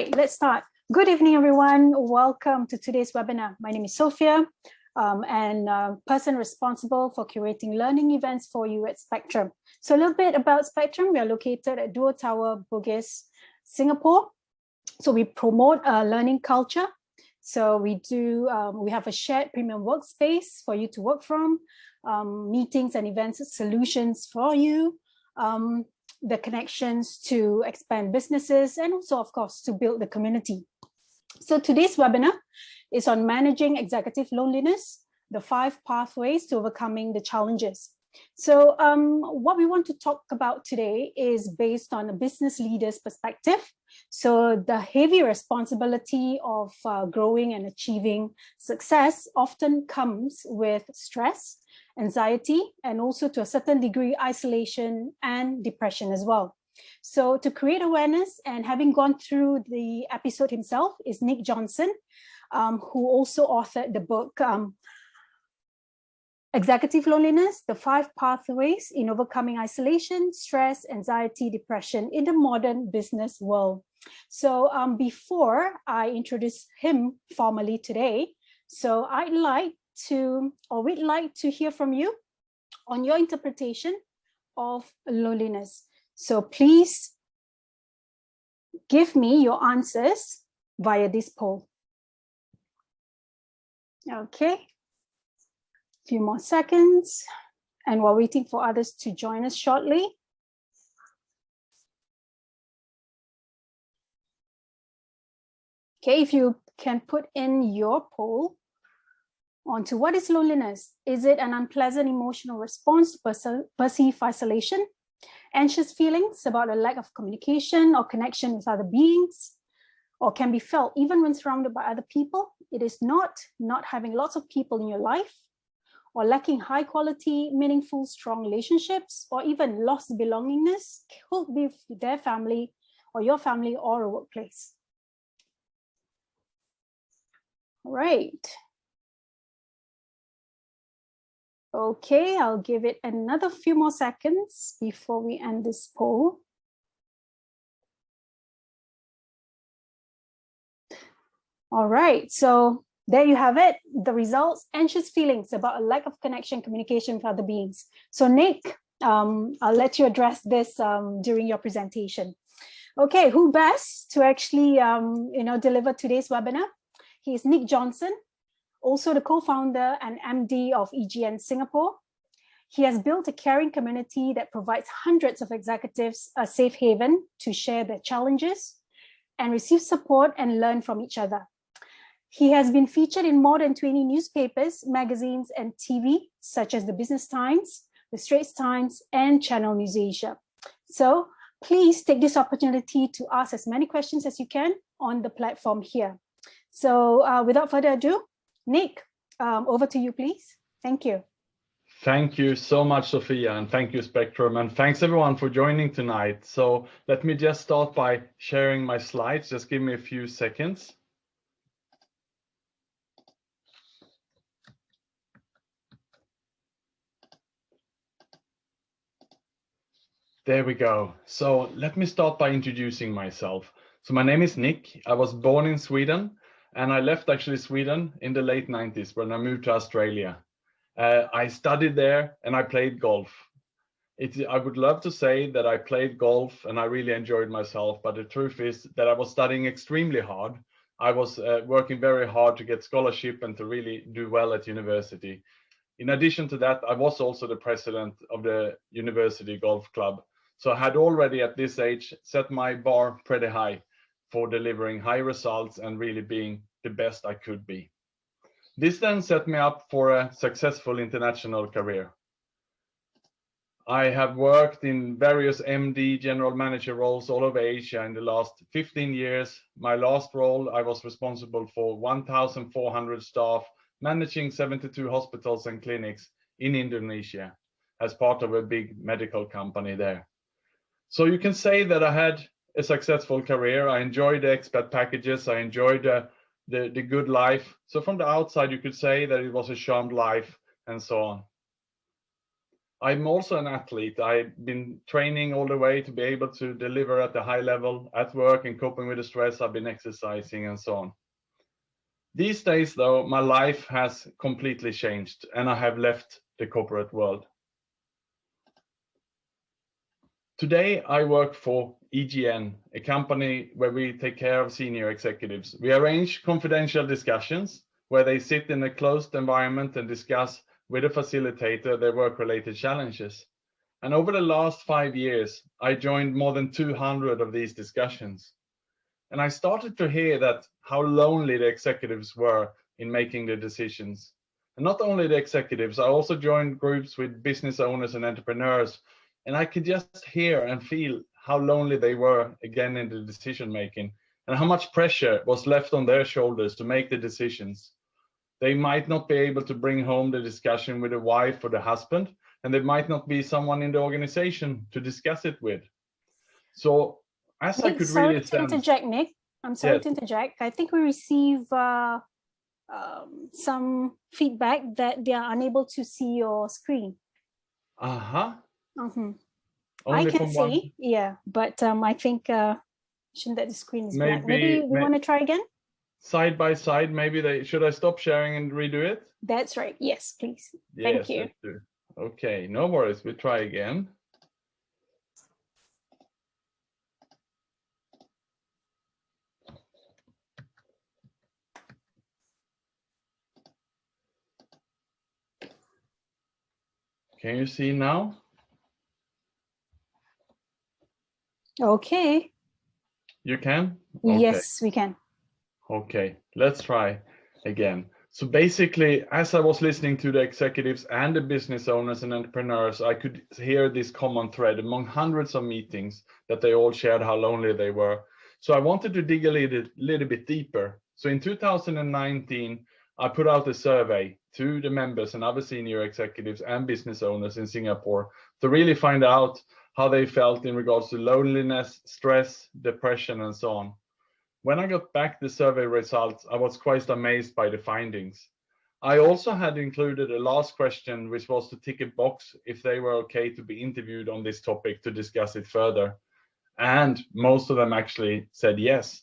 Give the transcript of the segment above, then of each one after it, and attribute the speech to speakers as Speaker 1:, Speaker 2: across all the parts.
Speaker 1: right, let's start. Good evening, everyone. Welcome to today's webinar. My name is Sophia, and person responsible for curating learning events for you at Spectrum. So a little bit about Spectrum. We are located at Duo Tower, Bugis, Singapore. So we promote a learning culture. So we have a shared premium workspace for you to work from, meetings and events solutions for you, the connections to expand businesses, and also, of course, to build the community. So today's webinar is on managing executive loneliness, the 5 pathways to overcoming the challenges. So what we want to talk about today is based on a business leader's perspective. So the heavy responsibility of growing and achieving success often comes with stress, anxiety, and also to a certain degree, isolation and depression as well. So to create awareness, and having gone through the episode himself is Nick Jonsson, who also authored the book, Executive Loneliness, the 5 Pathways in Overcoming Isolation, Stress, Anxiety, Depression in the Modern Business World. So before I introduce him formally today, so we'd like to hear from you on your interpretation of loneliness. So please give me your answers via this poll. Okay. Few more seconds, and we're waiting for others to join us shortly. Okay, if you can put in your poll onto what is loneliness? Is it an unpleasant emotional response to perceived isolation, anxious feelings about a lack of communication or connection with other beings, or can be felt even when surrounded by other people? It is not having lots of people in your life, or lacking high quality, meaningful, strong relationships, or even lost belongingness, could be with their family or your family or a workplace. All right. Okay, I'll give it another few more seconds before we end this poll. All right, so there you have it, the results: anxious feelings about a lack of connection, communication with other beings. So Nick, I'll let you address this during your presentation. Okay, who best to actually deliver today's webinar? He is Nick Jonsson, also the co-founder and MD of EGN Singapore. He has built a caring community that provides hundreds of executives a safe haven to share their challenges and receive support and learn from each other. He has been featured in more than 20 newspapers, magazines, and TV, such as the Business Times, the Straits Times, and Channel News Asia. So please take this opportunity to ask as many questions as you can on the platform here. So without further ado, Nick, over to you, please. Thank you.
Speaker 2: Thank you so much, Sophia, and thank you, Spectrum, and thanks everyone for joining tonight. So let me just start by sharing my slides. Just give me a few seconds. There we go. So let me start by introducing myself. So my name is Nick. I was born in Sweden, and I left actually Sweden in the late 90s when I moved to Australia. I studied there and I played golf. I would love to say that I played golf and I really enjoyed myself, but the truth is that I was studying extremely hard. I was working very hard to get scholarship and to really do well at university. In addition to that, I was also the president of the university golf club. So I had already at this age set my bar pretty high for delivering high results and really being the best I could be. This then set me up for a successful international career. I have worked in various MD general manager roles all over Asia in the last 15 years. My last role, I was responsible for 1,400 staff, managing 72 hospitals and clinics in Indonesia as part of a big medical company there. So you can say that I had a successful career. I enjoyed the expat packages. I enjoyed the good life. So from the outside, you could say that it was a charmed life and so on. I'm also an athlete. I've been training all the way to be able to deliver at the high level at work and coping with the stress. I've been exercising and so on. These days, though, my life has completely changed and I have left the corporate world. Today, I work for EGN, a company where we take care of senior executives. We arrange confidential discussions where they sit in a closed environment and discuss with a facilitator their work-related challenges. And over the last 5 years, I joined more than 200 of these discussions. And I started to hear that how lonely the executives were in making the decisions. And not only the executives, I also joined groups with business owners and entrepreneurs. And I could just hear and feel how lonely they were again in the decision making and how much pressure was left on their shoulders to make the decisions. They might not be able to bring home the discussion with the wife or the husband, and there might not be someone in the organization to discuss it with. So as
Speaker 1: Nick,
Speaker 2: I could
Speaker 1: sorry
Speaker 2: really
Speaker 1: to
Speaker 2: sense,
Speaker 1: interject, Nick. I'm sorry
Speaker 2: yes.
Speaker 1: to interject. I think we receive some feedback that they are unable to see your screen.
Speaker 2: Uh-huh.
Speaker 1: Mm-hmm. I
Speaker 2: Only
Speaker 1: can
Speaker 2: from
Speaker 1: see,
Speaker 2: one.
Speaker 1: yeah, but I think shouldn't that the screen is black.
Speaker 2: Maybe
Speaker 1: Maybe we want to try again?
Speaker 2: side by side, maybe they should I stop sharing and redo it?
Speaker 1: That's right. Yes, please.
Speaker 2: Yes,
Speaker 1: Thank you.
Speaker 2: let's do. Okay, no worries. We try again. Can you see now?
Speaker 1: Okay.
Speaker 2: You can? Okay.
Speaker 1: Yes, we can.
Speaker 2: Okay, let's try again. So basically, as I was listening to the executives and the business owners and entrepreneurs, I could hear this common thread among hundreds of meetings that they all shared how lonely they were. So I wanted to dig a little bit deeper. So in 2019, I put out a survey to the members and other senior executives and business owners in Singapore to really find out how they felt in regards to loneliness, stress, depression, and so on. When I got back the survey results, I was quite amazed by the findings. I also had included a last question, which was to tick a box if they were okay to be interviewed on this topic to discuss it further. And most of them actually said yes.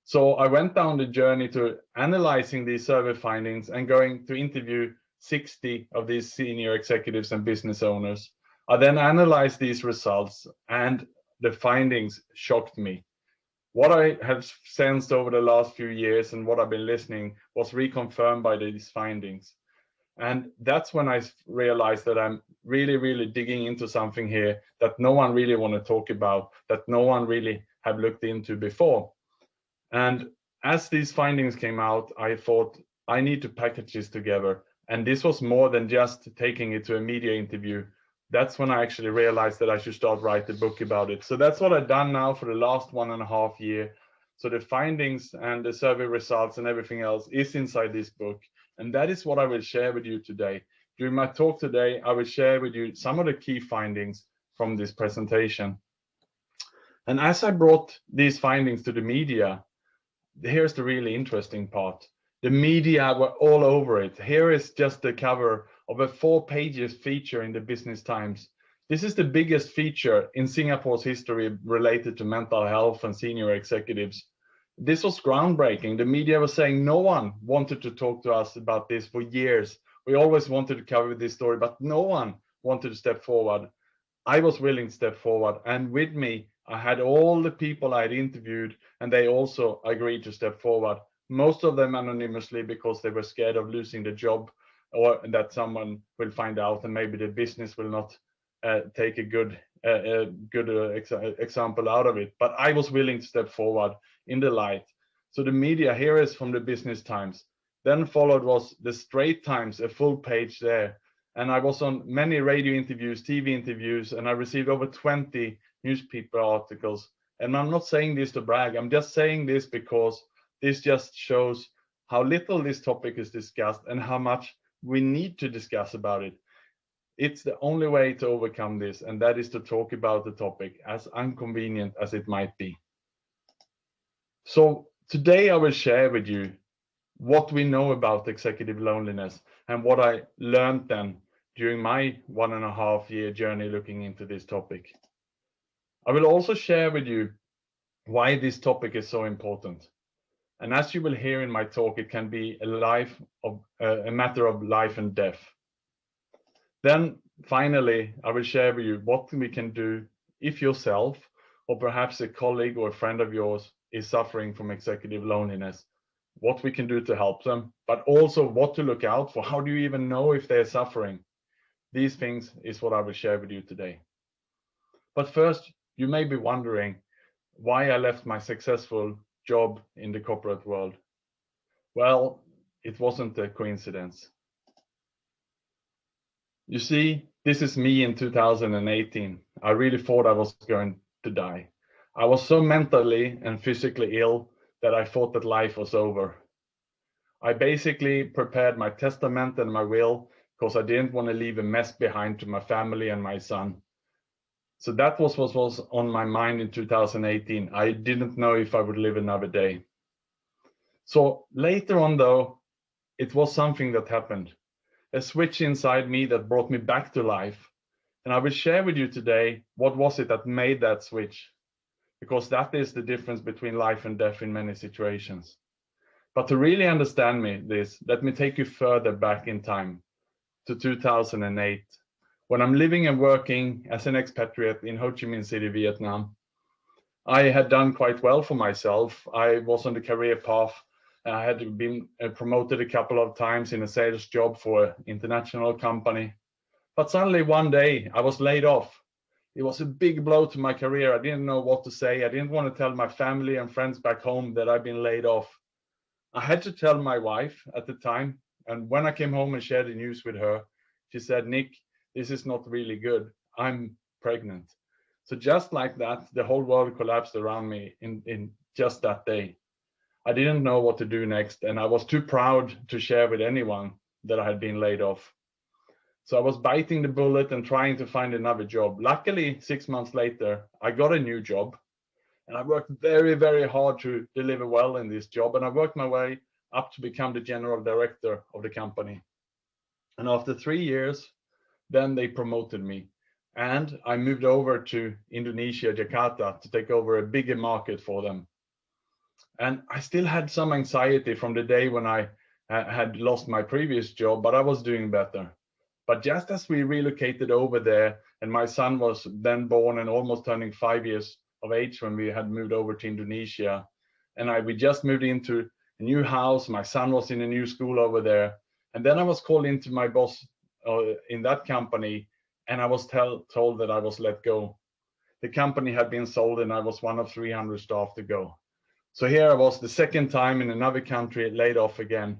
Speaker 2: So I went down the journey to analyzing these survey findings and going to interview 60 of these senior executives and business owners. I then analyzed these results and the findings shocked me. What I have sensed over the last few years and what I've been listening was reconfirmed by these findings. And that's when I realized that I'm really, really digging into something here that no one really want to talk about, that no one really have looked into before. And as these findings came out, I thought I need to package this together. And this was more than just taking it to a media interview. That's when I actually realized that I should start writing a book about it. So that's what I've done now for the last 1.5 years. So the findings and the survey results and everything else is inside this book. And that is what I will share with you today. During my talk today, I will share with you some of the key findings from this presentation. And as I brought these findings to the media, here's the really interesting part. The media were all over it. Here is just the cover of a 4-page feature in the Business Times. This is the biggest feature in Singapore's history related to mental health and senior executives. This was groundbreaking. The media was saying no one wanted to talk to us about this for years. We always wanted to cover this story, but no one wanted to step forward. I was willing to step forward, and with me, I had all the people I had interviewed, and they also agreed to step forward. Most of them anonymously because they were scared of losing the job or that someone will find out and maybe the business will not take a good example out of it. But I was willing to step forward in the light. So the media here is from the Business Times. Then followed was the Straits Times, a full page there. And I was on many radio interviews, TV interviews, and I received over 20 newspaper articles. And I'm not saying this to brag, I'm just saying this because this just shows how little this topic is discussed and how much we need to discuss about it. It's the only way to overcome this, and that is to talk about the topic, as inconvenient as it might be. So today I will share with you what we know about executive loneliness and what I learned then during my 1.5-year journey looking into this topic. I will also share with you why this topic is so important. And as you will hear in my talk, it can be a matter of life and death. Then finally, I will share with you what we can do if yourself, or perhaps a colleague or a friend of yours, is suffering from executive loneliness, what we can do to help them, but also what to look out for. How do you even know if they're suffering? These things is what I will share with you today. But first, you may be wondering why I left my successful job in the corporate world. Well, it wasn't a coincidence. You see, this is me in 2018. I really thought I was going to die. I was so mentally and physically ill that I thought that life was over. I basically prepared my testament and my will because I didn't want to leave a mess behind to my family and my son. So that was what was on my mind in 2018. I didn't know if I would live another day. So later on, though, it was something that happened, a switch inside me that brought me back to life. And I will share with you today what was it that made that switch, because that is the difference between life and death in many situations. But to really understand this, let me take you further back in time to 2008. When I'm living and working as an expatriate in Ho Chi Minh City, Vietnam. I had done quite well for myself. I was on the career path. I had been promoted a couple of times in a sales job for an international company. But suddenly one day I was laid off. It was a big blow to my career. I didn't know what to say. I didn't want to tell my family and friends back home that I'd been laid off. I had to tell my wife at the time. And when I came home and shared the news with her, she said, "Nick, this is not really good. I'm pregnant." So just like that, the whole world collapsed around me in just that day. I didn't know what to do next, and I was too proud to share with anyone that I had been laid off. So I was biting the bullet and trying to find another job. Luckily, 6 months later, I got a new job, and I worked very, very hard to deliver well in this job, and I worked my way up to become the general director of the company. And after 3 years, then they promoted me. And I moved over to Indonesia, Jakarta, to take over a bigger market for them. And I still had some anxiety from the day when I had lost my previous job, but I was doing better. But just as we relocated over there, and my son was then born and almost turning 5 years of age when we had moved over to Indonesia, and we just moved into a new house. My son was in a new school over there. And then I was called into my boss in that company, and I was told that I was let go. The company had been sold, and I was one of 300 staff to go. So here I was, the second time in another country, laid off again.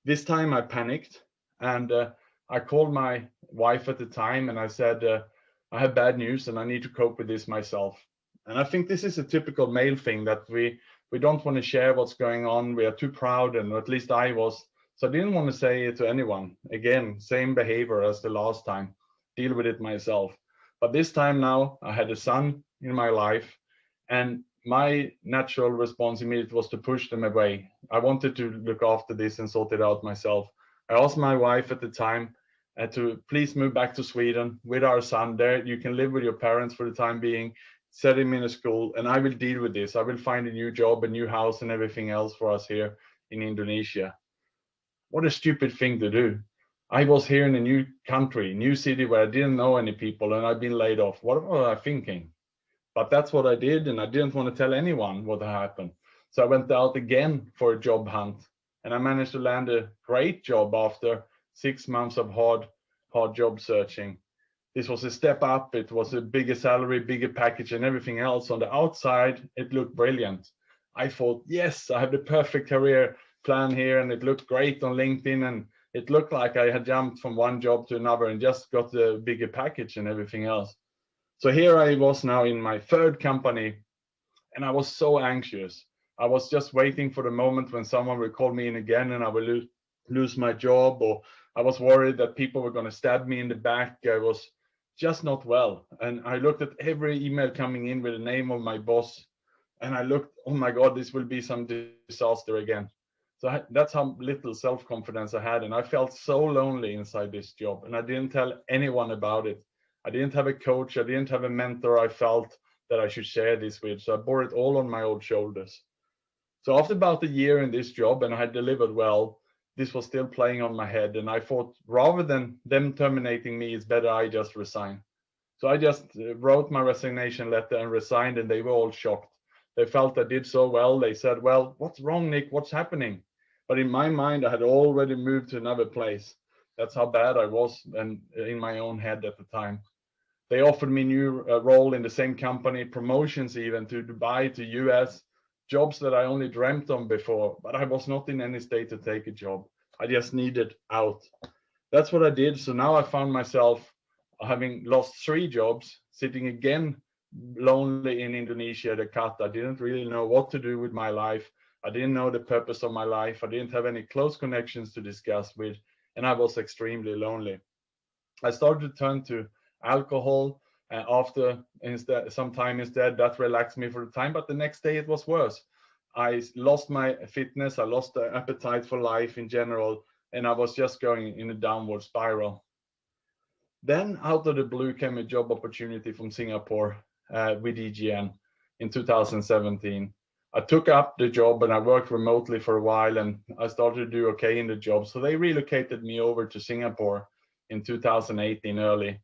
Speaker 2: This time I panicked, and I called my wife at the time, and I said, I have bad news, and I need to cope with this myself. And I think this is a typical male thing, that we don't want to share what's going on. We are too proud, and at least I was. So I didn't want to say it to anyone. Again, same behavior as the last time, deal with it myself. But this time now, I had a son in my life, and my natural response immediately was to push them away. I wanted to look after this and sort it out myself. I asked my wife at the time to please move back to Sweden with our son there. You can live with your parents for the time being, set him in a school, and I will deal with this. I will find a new job, a new house, and everything else for us here in Indonesia. What a stupid thing to do. I was here in a new country, new city where I didn't know any people, and I've been laid off. What was I thinking? But that's what I did, and I didn't want to tell anyone what had happened. So I went out again for a job hunt, and I managed to land a great job after 6 months of hard job searching. This was a step up. It was a bigger salary, bigger package, and everything else. On the outside, it looked brilliant. I thought, yes, I have the perfect career plan here, and it looked great on LinkedIn, and it looked like I had jumped from one job to another and just got the bigger package and everything else. So here I was now in my third company, and I was so anxious. I was just waiting for the moment when someone would call me in again and I would lose my job, or I was worried that people were going to stab me in the back. I was just not well. And I looked at every email coming in with the name of my boss, and I looked, oh my God, this will be some disaster again. So that's how little self-confidence I had. And I felt so lonely inside this job. And I didn't tell anyone about it. I didn't have a coach. I didn't have a mentor I felt that I should share this with. So I bore it all on my own shoulders. So after about a year in this job, and I had delivered well, this was still playing on my head. And I thought, rather than them terminating me, it's better I just resign. So I just wrote my resignation letter and resigned, and they were all shocked. They felt I did so well. They said, well, what's wrong, Nick? What's happening? But in my mind, I had already moved to another place. That's how bad I was and in my own head at the time. They offered me new role in the same company, promotions even to Dubai, to US, jobs that I only dreamt on before, but I was not in any state to take a job. I just needed out. That's what I did. So now I found myself having lost 3 jobs, sitting again lonely in Indonesia, Jakarta. I didn't really know what to do with my life. I didn't know the purpose of my life. I didn't have any close connections to discuss with, and I was extremely lonely. I started to turn to alcohol after some time instead. That relaxed me for the time, but the next day it was worse. I lost my fitness. I lost the appetite for life in general, and I was just going in a downward spiral. Then out of the blue came a job opportunity from Singapore with EGN in 2017. I took up the job and I worked remotely for a while, and I started to do okay in the job. So they relocated me over to Singapore in 2018 early.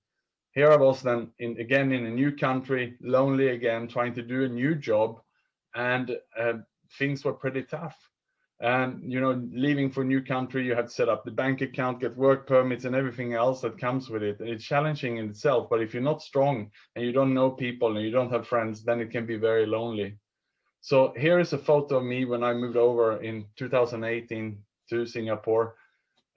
Speaker 2: Here I was then again in a new country, lonely again, trying to do a new job, and things were pretty tough. And leaving for a new country, you have to set up the bank account, get work permits, and everything else that comes with it. And it's challenging in itself, but if you're not strong and you don't know people and you don't have friends, then it can be very lonely. So here is a photo of me when I moved over in 2018 to Singapore.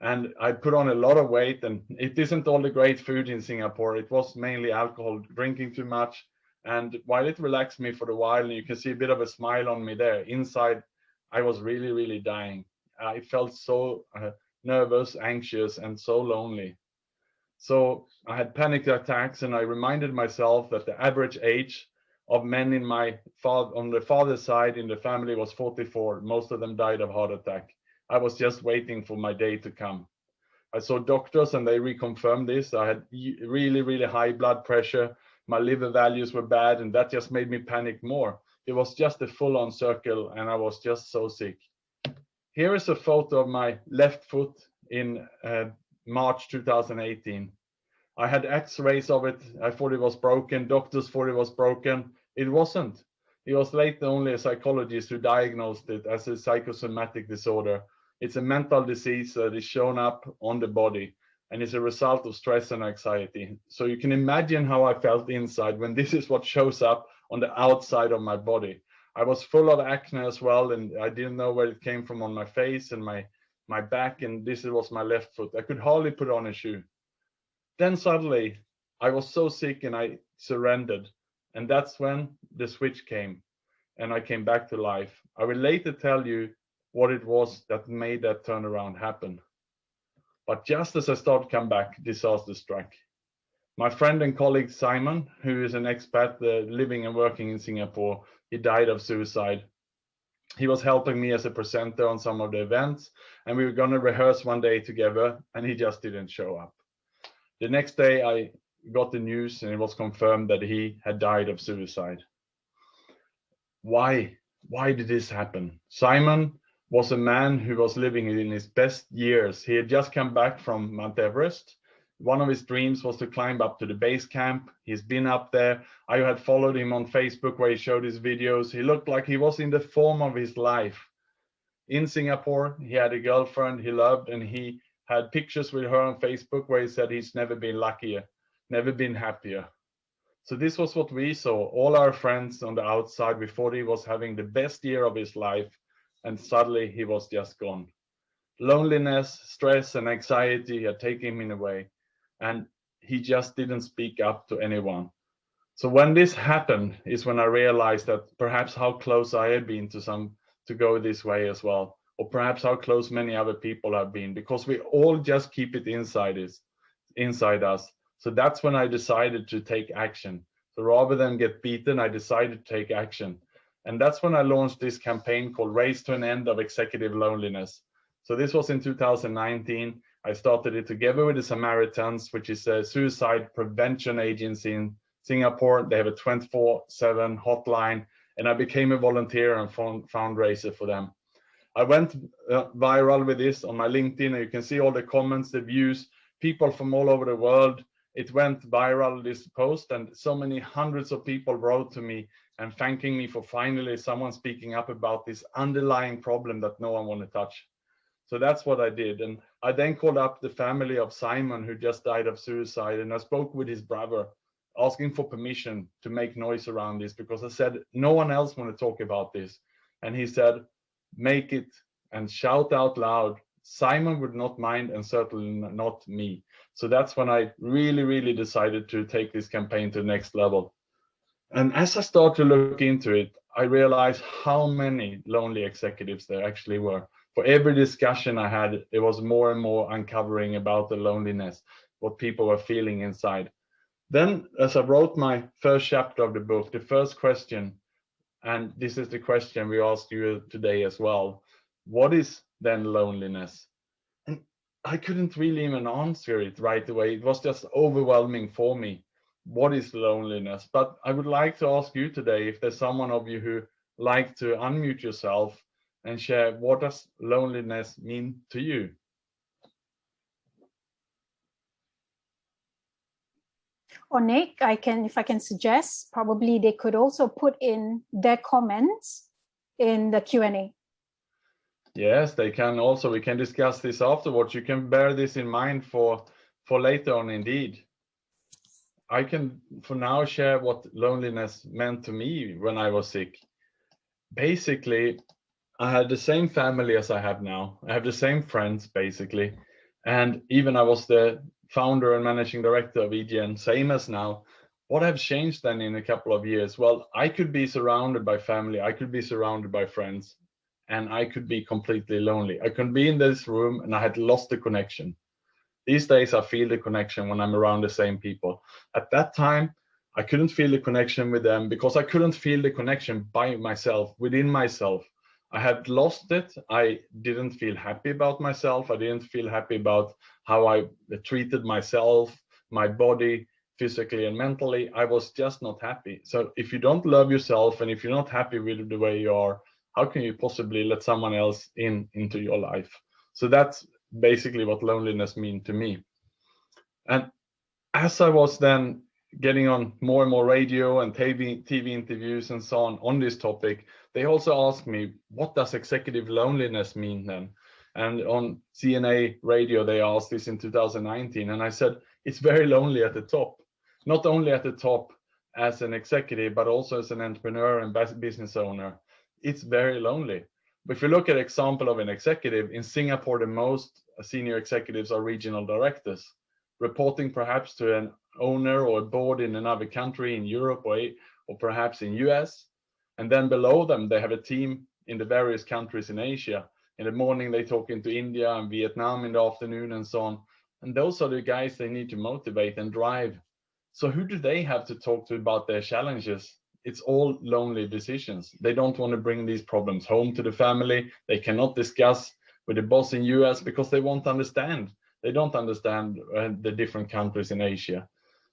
Speaker 2: And I put on a lot of weight, and it isn't all the great food in Singapore. It was mainly alcohol, drinking too much. And while it relaxed me for a while, and you can see a bit of a smile on me there, inside, I was really, really dying. I felt so nervous, anxious, and so lonely. So I had panic attacks, and I reminded myself that the average age of men in on the father's side in the family was 44. Most of them died of heart attack. I was just waiting for my day to come. I saw doctors and they reconfirmed this. I had really, really high blood pressure. My liver values were bad, and that just made me panic more. It was just a full-on circle, and I was just so sick. Here is a photo of my left foot in March 2018. I had x-rays of it. I thought it was broken. Doctors thought it was broken. It wasn't. It was later only a psychologist who diagnosed it as a psychosomatic disorder. It's a mental disease that is shown up on the body, and it's a result of stress and anxiety. So you can imagine how I felt inside when this is what shows up on the outside of my body. I was full of acne as well, and I didn't know where it came from on my face and my back, and this was my left foot. I could hardly put on a shoe. Then suddenly I was so sick and I surrendered. And that's when the switch came and I came back to life. I will later tell you what it was that made that turnaround happen. But just as I started to come back, disaster struck. My friend and colleague Simon, who is an expat living and working in Singapore, he died of suicide. He was helping me as a presenter on some of the events, and we were going to rehearse one day together, and he just didn't show up. The next day, I got the news, and it was confirmed that he had died of suicide. Why? Why did this happen? Simon was a man who was living in his best years. He had just come back from Mount Everest. One of his dreams was to climb up to the base camp. He's been up there. I had followed him on Facebook where he showed his videos. He looked like he was in the form of his life. In Singapore, he had a girlfriend he loved, and he had pictures with her on Facebook where he said he's never been luckier, never been happier. So this was what we saw. All our friends on the outside, we thought he was having the best year of his life, and suddenly he was just gone. Loneliness, stress, and anxiety had taken him away, and he just didn't speak up to anyone. So when this happened is when I realized that perhaps how close I had been to go this way as well, or perhaps how close many other people have been, because we all just keep it inside us. So that's when I decided to take action. So rather than get beaten, I decided to take action. And that's when I launched this campaign called Race to an End of Executive Loneliness. So this was in 2019. I started it together with the Samaritans, which is a suicide prevention agency in Singapore. They have a 24/7 hotline, and I became a volunteer and fundraiser for them. I went viral with this on my LinkedIn, and you can see all the comments, the views, people from all over the world. It went viral, this post, and so many hundreds of people wrote to me and thanking me for finally someone speaking up about this underlying problem that no one want to touch. So that's what I did. And I then called up the family of Simon, who just died of suicide, and I spoke with his brother, asking for permission to make noise around this, because I said, no one else want to talk about this. And he said, make it and shout out loud. Simon would not mind, and certainly not me. So that's when I really decided to take this campaign to the next level. And as I started to look into it, I realized how many lonely executives there actually were. For every discussion I had, it was more and more uncovering about the loneliness, what people were feeling inside. Then, as I wrote my first chapter of the book, the first question, and this is the question we asked you today as well, what is then loneliness? And I couldn't really even answer it right away. It was just overwhelming for me. What is loneliness? But I would like to ask you today, if there's someone of you who like to unmute yourself and share, what does loneliness mean to you?
Speaker 1: Or Nick, if I can suggest, probably they could also put in their comments in the Q&A.
Speaker 2: Yes, they can also. We can discuss this afterwards. You can bear this in mind for later on, indeed. I can, for now, share what loneliness meant to me when I was sick. Basically, I had the same family as I have now. I have the same friends, basically. And even I was the founder and managing director of EGN, same as now. What have changed then in a couple of years? Well, I could be surrounded by family, I could be surrounded by friends, and I could be completely lonely. I could be in this room and I had lost the connection. These days, I feel the connection when I'm around the same people. At that time, I couldn't feel the connection with them because I couldn't feel the connection by myself, within myself. I had lost it. I didn't feel happy about myself. I didn't feel happy about how I treated myself, my body, physically and mentally. I was just not happy. So if you don't love yourself and if you're not happy with the way you are, how can you possibly let someone else into your life? So that's basically what loneliness means to me. And as I was then getting on more and more radio and TV interviews and so on this topic, they also asked me, what does executive loneliness mean then? And on CNA radio, they asked this in 2019. And I said, it's very lonely at the top, not only at the top as an executive, but also as an entrepreneur and business owner. It's very lonely. But if you look at an example of an executive, in Singapore, the most senior executives are regional directors, reporting perhaps to an owner or a board in another country in Europe or perhaps in US. And then below them, they have a team in the various countries in Asia. In the morning, they talk into India and Vietnam in the afternoon and so on. And those are the guys they need to motivate and drive. So who do they have to talk to about their challenges? It's all lonely decisions. They don't want to bring these problems home to the family. They cannot discuss with the boss in US because they won't understand. They don't understand the different countries in Asia.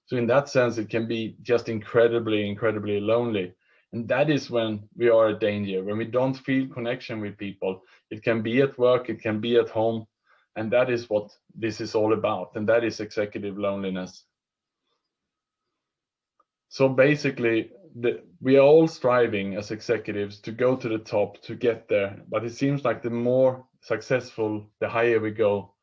Speaker 2: So in that sense, it can be just incredibly lonely. And that is when we are at danger, when we don't feel connection with people. It can be at work, it can be at home. And that is what this is all about. And that is executive loneliness. So basically, we are all striving as executives to go to the top, to get there. But it seems like the more successful, the higher we go,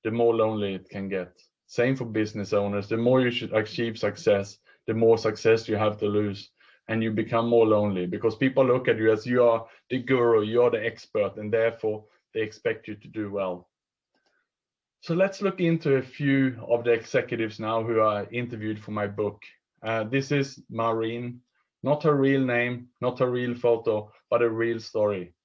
Speaker 2: the more lonely it can get. Same for business owners. The more you should achieve success, the more success you have to lose. And you become more lonely because people look at you as you are the guru, you're the expert, and therefore they expect you to do well. So let's look into a few of the executives now who are interviewed for my book. This is Maureen, not her real name, not her real photo, but a real story.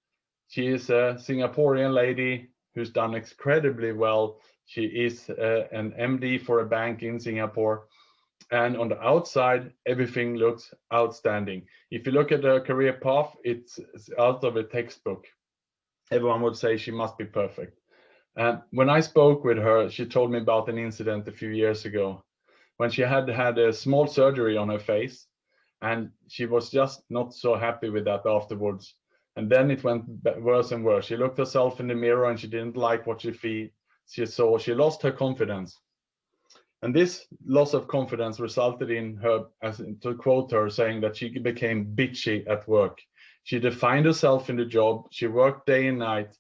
Speaker 2: She is a Singaporean lady who's done incredibly well. She is an MD for a bank in Singapore. And on the outside, everything looks outstanding. If you look at her career path, it's out of a textbook. Everyone would say she must be perfect. And when I spoke with her, she told me about an incident a few years ago when she had had a small surgery on her face, and she was just not so happy with that afterwards. And then it went worse and worse. She looked herself in the mirror and she didn't like what she saw. She lost her confidence. And this loss of confidence resulted in her, as to quote her, saying that she became bitchy at work. She defined herself in the job. She worked day and night.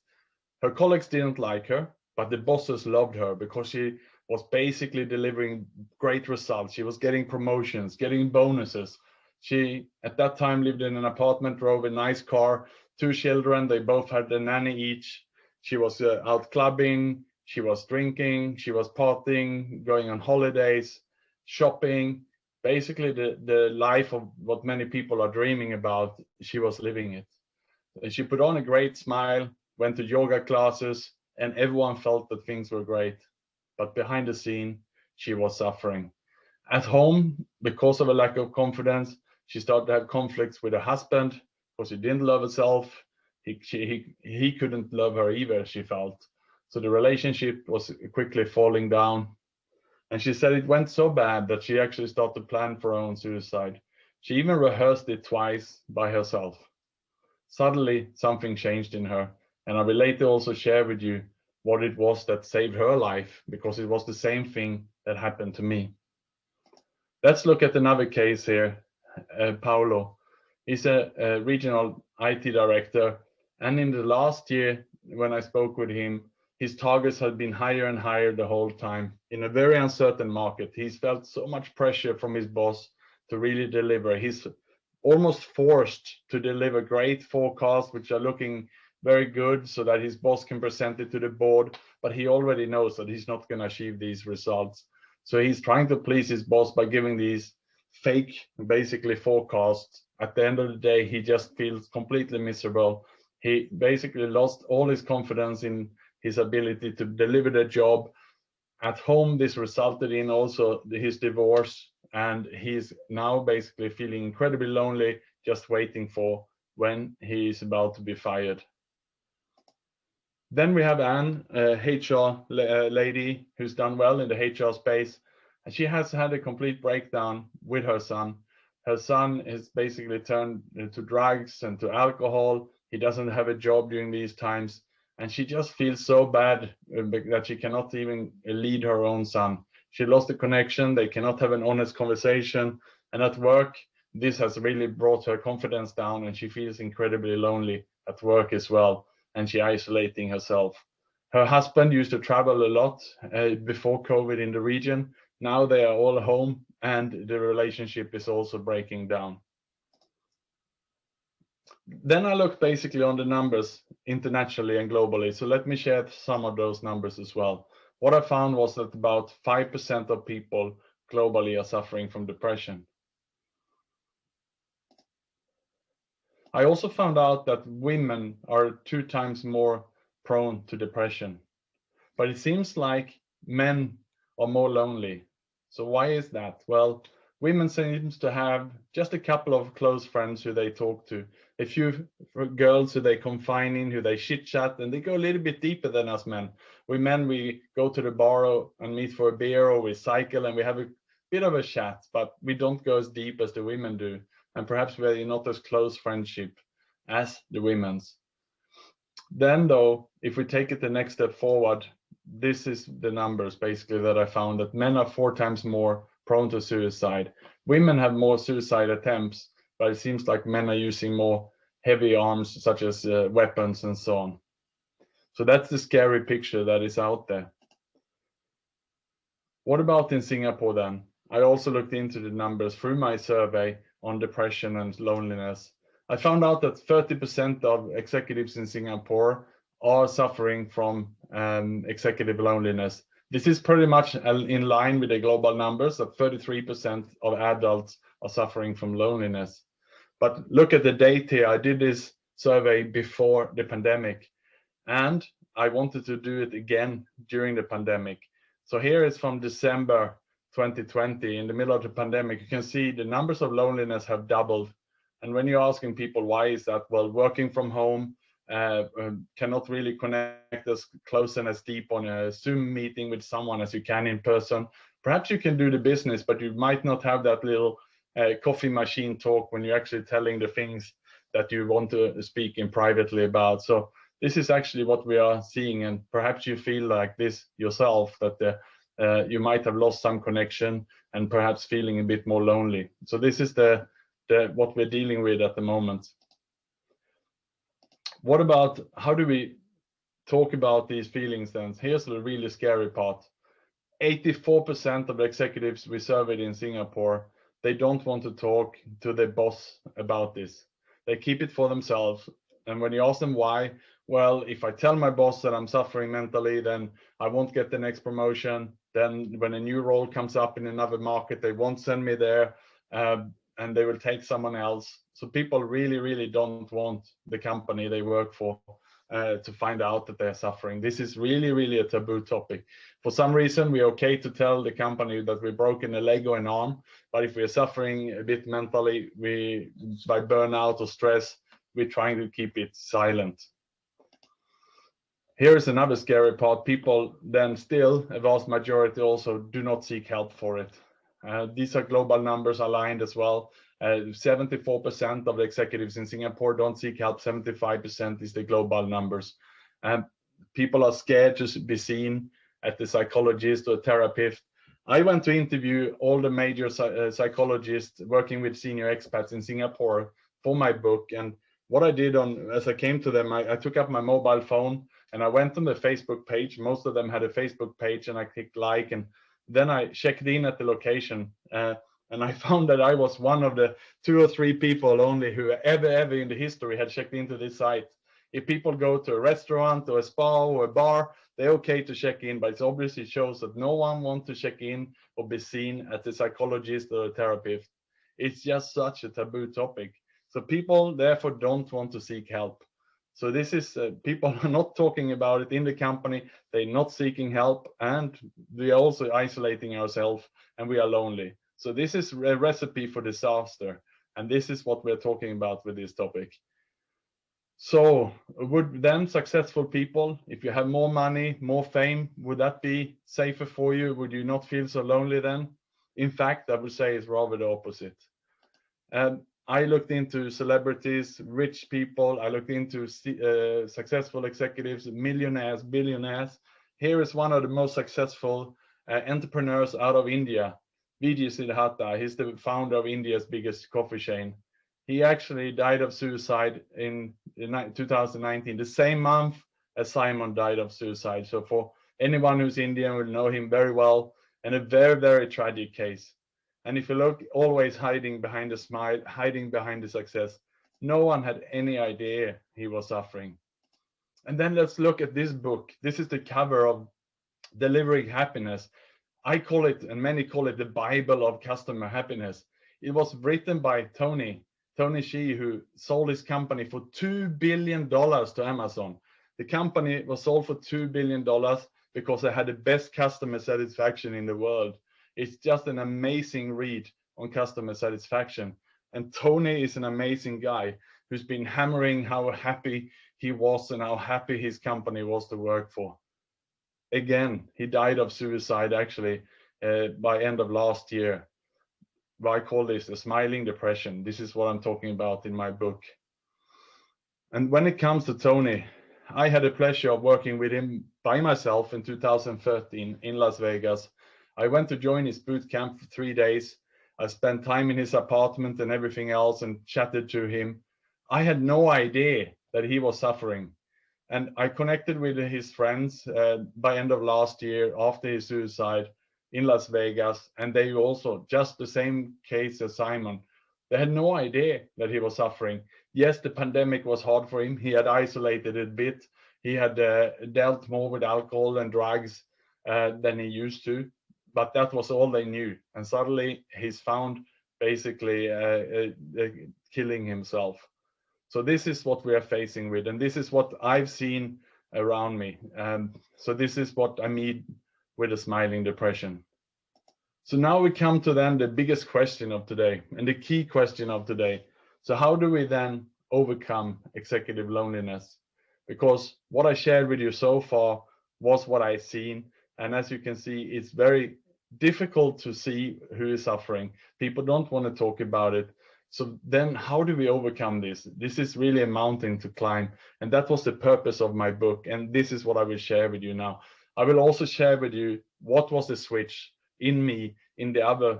Speaker 2: Her colleagues didn't like her, but the bosses loved her because she was basically delivering great results. She was getting promotions, getting bonuses. She, at that time, lived in an apartment, drove a nice car, 2 children. They both had a nanny each. She was out clubbing. She was drinking. She was partying, going on holidays, shopping. Basically, the life of what many people are dreaming about, she was living it. She put on a great smile, went to yoga classes, and everyone felt that things were great. But behind the scene, she was suffering. At home, because of a lack of confidence, she started to have conflicts with her husband because she didn't love herself. He couldn't love her either, she felt. So the relationship was quickly falling down. And she said it went so bad that she actually started to plan for her own suicide. She even rehearsed it twice by herself. Suddenly, something changed in her, and I will later also share with you what it was that saved her life, because it was the same thing that happened to me. Let's look at another case here. Paolo. He's a regional IT director, and in the last year, when I spoke with him, his targets had been higher and higher the whole time. In a very uncertain market, he's felt so much pressure from his boss to really deliver. He's almost forced to deliver great forecasts, which are looking very good, so that his boss can present it to the board, but he already knows that he's not going to achieve these results. So he's trying to please his boss by giving these fake, basically, forecasts. At the end of the day, he just feels completely miserable. He basically lost all his confidence in his ability to deliver the job. At home, this resulted in also his divorce, and he's now basically feeling incredibly lonely, just waiting for when he is about to be fired. Then we have Anne, a HR lady who's done well in the HR space, and she has had a complete breakdown with her son. Her son is basically turned to drugs and to alcohol. He doesn't have a job during these times, and she just feels so bad that she cannot even lead her own son. She lost the connection. They cannot have an honest conversation, and at work, this has really brought her confidence down, and she feels incredibly lonely at work as well, and she's isolating herself. Her husband used to travel a lot before COVID in the region. Now they are all home, and the relationship is also breaking down. Then I looked basically on the numbers internationally and globally. So let me share some of those numbers as well. What I found was that about 5% of people globally are suffering from depression. I also found out that women are 2 times more prone to depression, but it seems like men are more lonely. So why is that? Well, women seems to have just a couple of close friends who they talk to, a few girls who they confine in, who they chit chat, and they go a little bit deeper than us men. We men, we go to the bar and meet for a beer, or we cycle and we have a bit of a chat, but we don't go as deep as the women do. And perhaps we're not as close friendship as the women's. Then though, if we take it the next step forward, this is the numbers basically that I found, that men are 4 times more prone to suicide. Women have more suicide attempts, but it seems like men are using more heavy arms, such as weapons and so on. So that's the scary picture that is out there. What about in Singapore then? I also looked into the numbers through my survey on depression and loneliness. I found out that 30% of executives in Singapore are suffering from executive loneliness. This is pretty much in line with the global numbers, that 33% of adults are suffering from loneliness. But look at the date here. I did this survey before the pandemic, and I wanted to do it again during the pandemic. So here is from December 2020, in the middle of the pandemic, you can see the numbers of loneliness have doubled. And when you're asking people why is that, well, working from home, cannot really connect as close and as deep on a Zoom meeting with someone as you can in person. Perhaps you can do the business, but you might not have that little coffee machine talk when you're actually telling the things that you want to speak in privately about. So this is actually what we are seeing, and perhaps you feel like this yourself, that you might have lost some connection and perhaps feeling a bit more lonely. So this is the what we're dealing with at the moment. What about, how do we talk about these feelings then? Here's the really scary part. 84% of the executives we surveyed in Singapore, they don't want to talk to their boss about this. They keep it for themselves. And when you ask them why, well, if I tell my boss that I'm suffering mentally, then I won't get the next promotion. Then when a new role comes up in another market, they won't send me there, and they will take someone else. So people really, really don't want the company they work for to find out that they're suffering. This is really, really a taboo topic. For some reason, we're okay to tell the company that we've broken a leg or an arm, but if we're suffering a bit mentally, by burnout or stress, we're trying to keep it silent. Here's another scary part. People then still, a vast majority also, do not seek help for it. These are global numbers aligned as well. 74% of the executives in Singapore don't seek help. 75% is the global numbers. People are scared to be seen at the psychologist or therapist. I went to interview all the major psychologists working with senior expats in Singapore for my book. And what I did as I came to them, I took up my mobile phone and I went on the Facebook page. Most of them had a Facebook page, and I clicked like, and then I checked in at the location. And I found that I was one of the 2 or 3 people only who ever in the history had checked into this site. If people go to a restaurant or a spa or a bar, they're okay to check in, but it obviously shows that no one wants to check in or be seen as a psychologist or a therapist. It's just such a taboo topic. So people therefore don't want to seek help. So this is, people are not talking about it in the company, they're not seeking help, and we are also isolating ourselves, and we are lonely. So this is a recipe for disaster, and this is what we're talking about with this topic. So would then successful people, if you have more money, more fame, would that be safer for you? Would you not feel so lonely then? In fact, I would say it's rather the opposite. I looked into celebrities, rich people. I looked into successful executives, millionaires, billionaires. Here is one of the most successful entrepreneurs out of India, Vijay Siddhartha. He's the founder of India's biggest coffee chain. He actually died of suicide in 2019, the same month as Simon died of suicide. So for anyone who's Indian will know him very well, and a very, very tragic case. And if you look, always hiding behind the smile, hiding behind the success, no one had any idea he was suffering. And then let's look at this book. This is the cover of Delivering Happiness. I call it, and many call it, the Bible of customer happiness. It was written by Tony Hsieh, who sold his company for $2 billion to Amazon. The company was sold for $2 billion because they had the best customer satisfaction in the world. It's just an amazing read on customer satisfaction. And Tony is an amazing guy who's been hammering how happy he was and how happy his company was to work for. Again, he died of suicide actually by end of last year. I call this a smiling depression. This is what I'm talking about in my book. And when it comes to Tony, I had the pleasure of working with him by myself in 2013 in Las Vegas. I went to join his boot camp for 3 days. I spent time in his apartment and everything else and chatted to him. I had no idea that he was suffering. And I connected with his friends by end of last year after his suicide in Las Vegas. And they also, just the same case as Simon, they had no idea that he was suffering. Yes, the pandemic was hard for him. He had isolated a bit. He had dealt more with alcohol and drugs than he used to. But that was all they knew. And suddenly he's found basically killing himself. So this is what we are facing with. And this is what I've seen around me. So this is what I mean with a smiling depression. So now we come to then the biggest question of today and the key question of today. So how do we then overcome executive loneliness? Because what I shared with you so far was what I've seen. And as you can see, it's very difficult to see who is suffering. People don't want to talk about it. So then how do we overcome this? This is really a mountain to climb. And that was the purpose of my book. And this is what I will share with you now. I will also share with you what was the switch in me in the other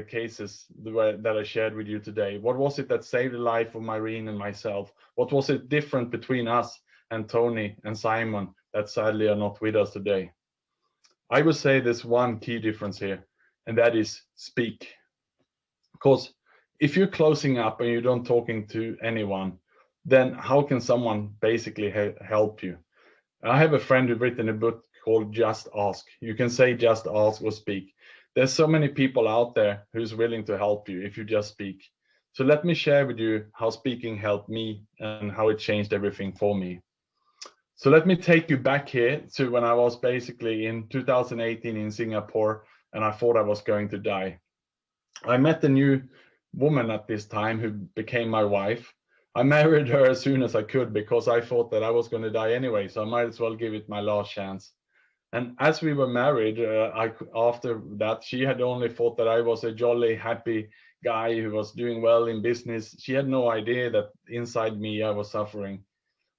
Speaker 2: cases that I shared with you today. What was it that saved the life of Myrene and myself? What was it different between us and Tony and Simon that sadly are not with us today? I would say there's one key difference here, and that is speak. Because if you're closing up and you don't talking to anyone, then how can someone basically help you? I have a friend who's written a book called Just Ask. You can say just ask or speak. There's so many people out there who's willing to help you if you just speak. So let me share with you how speaking helped me and how it changed everything for me. So let me take you back here to when I was basically in 2018 in Singapore and I thought I was going to die. I met a new woman at this time who became my wife. I married her as soon as I could because I thought that I was going to die anyway, so I might as well give it my last chance. And as we were married, after that, she had only thought that I was a jolly, happy guy who was doing well in business. She had no idea that inside me I was suffering.